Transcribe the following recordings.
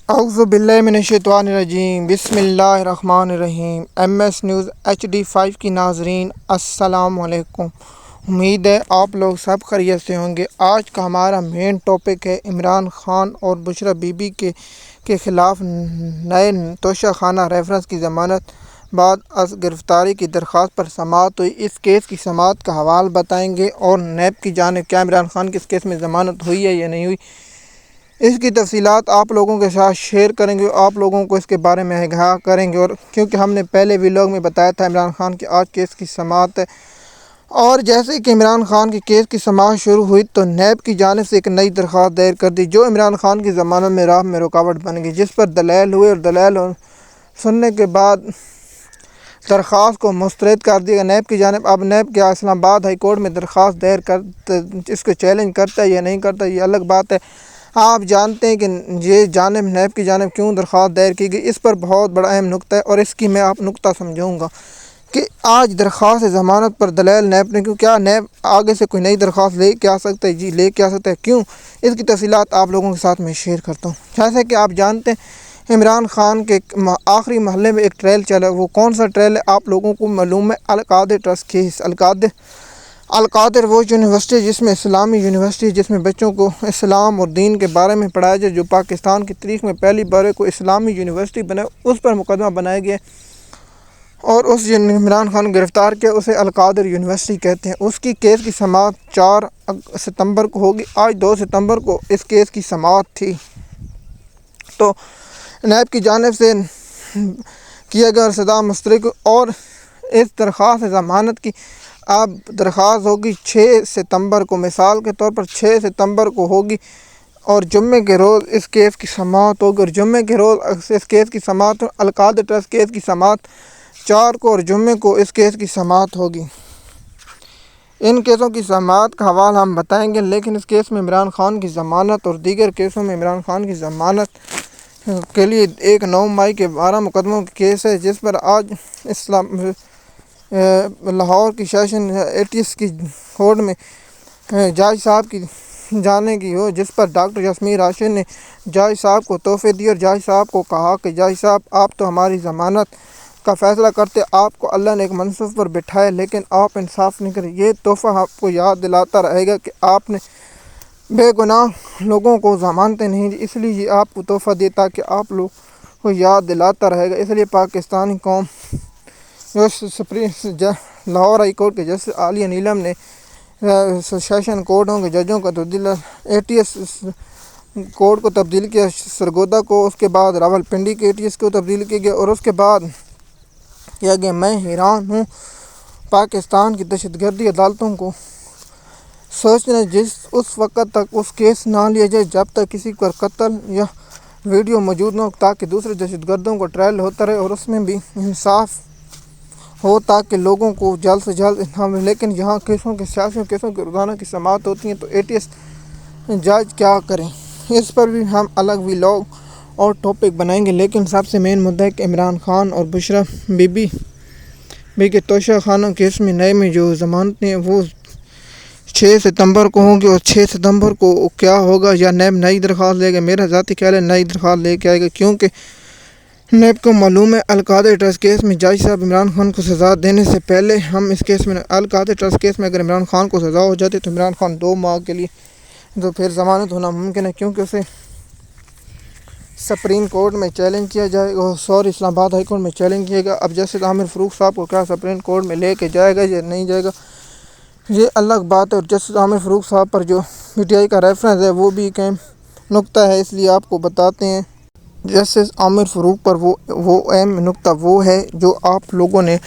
اعوذ باللہ من الشیطان الرجیم، بسم اللہ الرحمن الرحیم۔ ایم ایس نیوز HD5 کی ناظرین السلام علیکم۔ امید ہے آپ لوگ سب خیریت سے ہوں گے۔ آج کا ہمارا مین ٹاپک ہے عمران خان اور بشریٰ بی بی کے خلاف نئے توشہ خانہ ریفرنس کی ضمانت بعد از گرفتاری کی درخواست پر سماعت ہوئی۔ اس کیس کی سماعت کا حوالہ بتائیں گے اور نیب کی جانب کیا عمران خان کی اس کیس میں ضمانت ہوئی ہے یا نہیں ہوئی، اس کی تفصیلات آپ لوگوں کے ساتھ شیئر کریں گے، آپ لوگوں کو اس کے بارے میں آگاہ کریں گے۔ اور کیونکہ ہم نے پہلے ویلاگ میں بتایا تھا عمران خان کی آج کیس کی سماعت ہے، اور جیسے کہ عمران خان کی کیس کی سماعت شروع ہوئی تو نیب کی جانب سے ایک نئی درخواست دائر کر دی جو عمران خان کی ضمانت میں راہ میں رکاوٹ بن گئی، جس پر دلائل ہوئے اور دلائل سننے کے بعد درخواست کو مسترد کر دیا گیا نیب کی جانب۔ اب نیب کیا اسلام آباد ہائی کورٹ میں درخواست دائر اس کو چیلنج کرتا ہے یا نہیں کرتا، یہ الگ بات ہے۔ آپ جانتے ہیں کہ یہ جانب نیب کی جانب کیوں درخواست دائر کی گئی، اس پر بہت بڑا اہم نقطہ ہے اور اس کی میں آپ نقطہ سمجھاؤں گا کہ آج درخواست ضمانت پر دلائل نیب نے کیا نیب آگے سے کوئی نئی درخواست لے کے آ سکتا ہے، جی لے کے آ سکتا ہے، کیوں، اس کی تفصیلات آپ لوگوں کے ساتھ میں شیئر کرتا ہوں۔ جیسے کہ آپ جانتے ہیں عمران خان کے آخری محلے میں ایک ٹرائل چلا، وہ کون سا ٹرائل ہے آپ لوگوں کو معلوم ہے، القادر ٹرسٹ کیس۔ القادر وہ یونیورسٹی جس میں اسلامی یونیورسٹی جس میں بچوں کو اسلام اور دین کے بارے میں پڑھایا جائے، جو پاکستان کی تاریخ میں پہلی بار کو اسلامی یونیورسٹی بنا، اس پر مقدمہ بنایا گیا اور اس عمران خان گرفتار کیا، اسے القادر یونیورسٹی کہتے ہیں۔ اس کی کیس کی سماعت 4 ستمبر کو ہوگی، آج 2 ستمبر کو اس کیس کی سماعت تھی۔ تو نیب کی جانب سے کیا گیا سزا مسترد، اور اس درخواست ضمانت کی اب درخواست ہوگی 6 ستمبر کو، مثال کے طور پر 6 ستمبر کو ہوگی، اور جمعے کے روز اس کیس کی سماعت ہوگی، اور جمعے کے روز اس کیس کی سماعت القادر ٹرسٹ کیس کی سماعت 4 کو، اور جمعے کو اس کیس کی سماعت ہوگی۔ ان کیسوں کی سماعت کا حوالہ ہم بتائیں گے، لیکن اس کیس میں عمران خان کی ضمانت اور دیگر کیسوں میں عمران خان کی ضمانت کے لیے ایک 9 مئی کے 12 مقدموں کی کیس ہے، جس پر آج لاہور کی سیشن 80 کی کورٹ میں جج صاحب کی جانے کی ہو، جس پر ڈاکٹر یاسمین راشد نے جج صاحب کو تحفے دیے اور جج صاحب کو کہا کہ جج صاحب آپ تو ہماری ضمانت کا فیصلہ کرتے، آپ کو اللہ نے ایک منصب پر بٹھائے لیکن آپ انصاف نہیں کریں، یہ تحفہ آپ کو یاد دلاتا رہے گا کہ آپ نے بے گناہ لوگوں کو ضمانتیں نہیں دی، اس لیے یہ آپ کو تحفہ دیتا کہ آپ لوگ کو یاد دلاتا رہے گا۔ اس لیے پاکستانی قوم لاہور ہائی کورٹ کے جسٹس عالیہ نیلم نے سیشن کورٹوں کے ججوں کا تبدیل 80 کورٹ کو تبدیل کیا سرگودا کو، اس کے بعد راولپنڈی کے 80 کو تبدیل کیا گیا، اور اس کے بعد کیا گیا۔ میں حیران ہوں پاکستان کی دہشت گردی عدالتوں کو سوچنا اس وقت تک اس کیس نہ لیا جائے جب تک کسی پر قتل یا ویڈیو موجود نہ ہو، تاکہ دوسرے دہشت گردوں کو ٹرائل ہوتا رہے اور اس میں بھی انصاف ہو تاکہ لوگوں کو جلد سے جلد انعام ملے۔ لیکن یہاں کیسوں کے سیاسی کیسوں کے روزانہ کی سماعت ہوتی ہیں تو 80 جج کیا کریں، اس پر بھی ہم الگ ویلاگ اور ٹاپک بنائیں گے۔ لیکن سب سے مین مدعا ہے کہ عمران خان اور بشریٰ بی بی کے توشہ خانہ کیس میں نئے میں جو ضمانتیں ہیں وہ 6 ستمبر کو ہوں گی، اور 6 ستمبر کو کیا ہوگا، یا نیب نئی درخواست لے گا، میرا ذاتی خیال ہے نئی درخواست لے کے آئے گا، کیونکہ نیب کو معلوم ہے القادر ٹرسٹ کیس میں جج صاحب عمران خان کو سزا دینے سے پہلے ہم اس کیس میں القادر ٹرسٹ کیس میں اگر عمران خان کو سزا ہو جاتی تو عمران خان 2 ماہ کے لیے تو پھر ضمانت ہونا ممکن ہے، کیونکہ اسے سپریم کورٹ میں چیلنج کیا جائے گا، اسلام آباد ہائی کورٹ میں چیلنج کیے گا۔ اب جسٹس عامر فاروق صاحب کو کیا سپریم کورٹ میں لے کے جائے گا یا نہیں جائے گا، یہ الگ بات ہے۔ اور جسٹس عامر فاروق صاحب پر جو PTI کا ریفرنس ہے وہ بھی ایک اہم نقطہ ہے، اس لیے آپ کو بتاتے ہیں جسٹس عامر فاروق پر وہ اہم نقطہ وہ ہے جو آپ لوگوں نے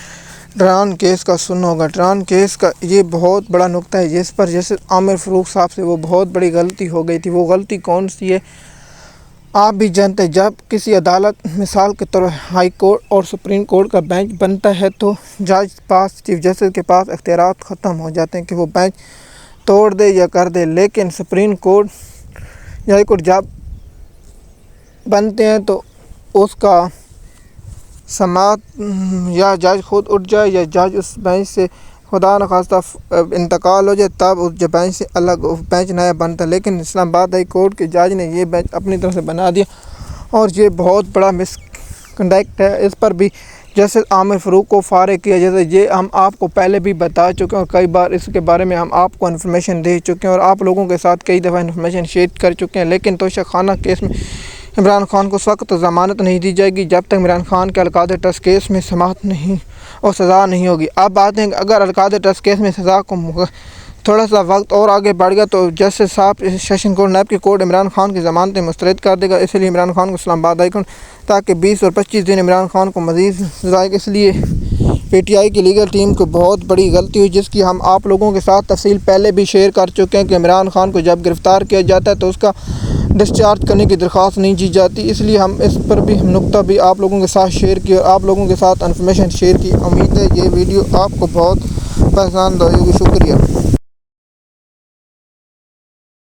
ٹران کیس کا سنا ہوگا۔ ٹران کیس کا یہ بہت بڑا نقطہ ہے جس پر جسٹس عامر فاروق صاحب سے وہ بہت بڑی غلطی ہو گئی تھی۔ وہ غلطی کون سی ہے آپ بھی جانتے ہیں، جب کسی عدالت مثال کے طور پر ہائی کورٹ اور سپریم کورٹ کا بینچ بنتا ہے تو چیف جسٹس کے پاس اختیارات ختم ہو جاتے ہیں کہ وہ بینچ توڑ دے یا کر دے، لیکن سپریم کورٹ یا ہائی کورٹ جب بنتے ہیں تو اس کا سماعت یا جج خود اٹھ جائے یا جج اس بینچ سے خدا نخواستہ انتقال ہو جائے، تب اس بینچ سے الگ بینچ نیا بنتا ہے۔ لیکن اسلام آباد ہائی کورٹ کے جج نے یہ بینچ اپنی طرف سے بنا دیا اور یہ بہت بڑا مس کنڈکٹ ہے۔ اس پر بھی جیسے عامر فاروق کو فارغ کیا، جیسے یہ ہم آپ کو پہلے بھی بتا چکے ہیں اور کئی بار اس کے بارے میں ہم آپ کو انفارمیشن دے چکے ہیں اور آپ لوگوں کے ساتھ کئی دفعہ انفارمیشن شیئر کر چکے ہیں، لیکن توشہ خانہ کیس میں عمران خان کو اس وقت ضمانت نہیں دی جائے گی جب تک عمران خان کے القادر ٹرسٹ کیس میں سماعت نہیں اور سزا نہیں ہوگی۔ اب بات ہے کہ اگر القادر ٹرسٹ کیس میں سزا کو تھوڑا سا وقت اور آگے بڑھ گیا تو جسٹس صاحب سیشن کورٹ نیب کی کورٹ عمران خان کی ضمانتیں مسترد کر دے گا، اس لیے عمران خان کو اسلام آباد ہائی کورٹ تاکہ 20 اور 25 دن عمران خان کو مزید سزائے۔ اس لیے پی ٹی آئی کی لیگل ٹیم کو بہت بڑی غلطی ہوئی، جس کی ہم آپ لوگوں کے ساتھ تفصیل پہلے بھی شیئر کر چکے ہیں کہ عمران خان کو جب گرفتار کیا جاتا ہے تو اس کا ڈسچارج کرنے کی درخواست نہیں دی جاتی، اس لیے ہم اس پر بھی نقطہ بھی آپ لوگوں کے ساتھ شیئر کی اور آپ لوگوں کے ساتھ انفارمیشن شیئر کی۔ امید ہے یہ ویڈیو آپ کو بہت پسند آئے گی۔ شکریہ۔